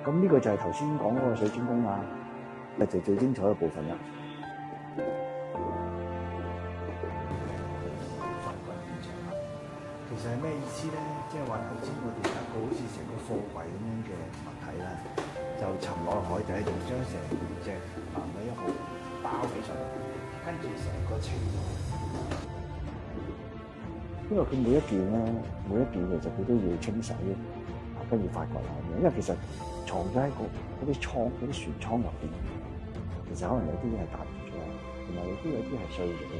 咁呢個就係頭先講嗰個水晶宮啦，就最精彩嘅部分啦。發掘現場啦，其實係咩意思咧？即係話頭先我哋有一個好似成個貨櫃咁樣嘅物體啦，就沉落海底，就將成隻男女一號包起上嚟，跟住成個情。因為佢每一件其實佢都要清洗，跟住發掘下咁樣。因為其實藏咗喺嗰啲倉、嗰啲船艙入邊，其實可能有啲係彈咗，同埋有啲係碎咗嘅。